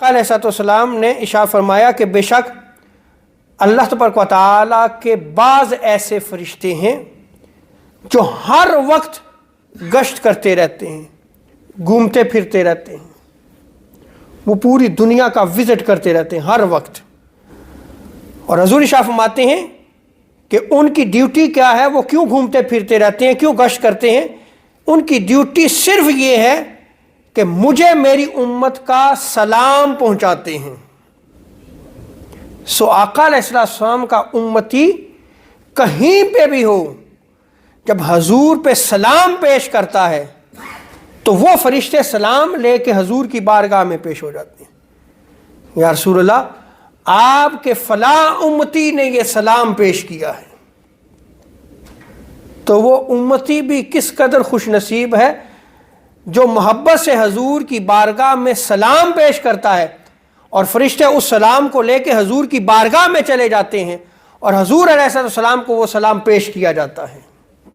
अलैहिस्सलाम ने इरशाद फरमाया कि बेशक अल्लाह तबारक व तआला के बाज़ ऐसे फरिश्ते हैं जो हर वक्त गश्त करते रहते हैं, घूमते फिरते रहते हैं, वो पूरी दुनिया का विज़िट करते रहते हैं हर वक्त। और हुज़ूर इरशाद फरमाते हैं कि उनकी ड्यूटी क्या है, वो क्यों घूमते फिरते रहते हैं, क्यों गश्त करते हैं। उनकी ड्यूटी सिर्फ ये है कि मुझे मेरी उम्मत का सलाम पहुंचाते हैं। सो आका अलैहिस्सलाम का उम्मती कहीं पे भी हो, जब हजूर पे सलाम पेश करता है तो वो फरिश्ते सलाम लेके हजूर की बारगाह में पेश हो जाते हैं। या रसूल अल्लाह, आपके फला उम्मती ने ये सलाम पेश किया है। तो वो उम्मती भी किस कदर खुश नसीब है जो मोहब्बत से हजूर की बारगाह में सलाम पेश करता है और फरिश्ते उस सलाम को लेके हजूर की बारगाह में चले जाते हैं और हजूर अलैहिस्सलाम को वो सलाम पेश किया जाता है।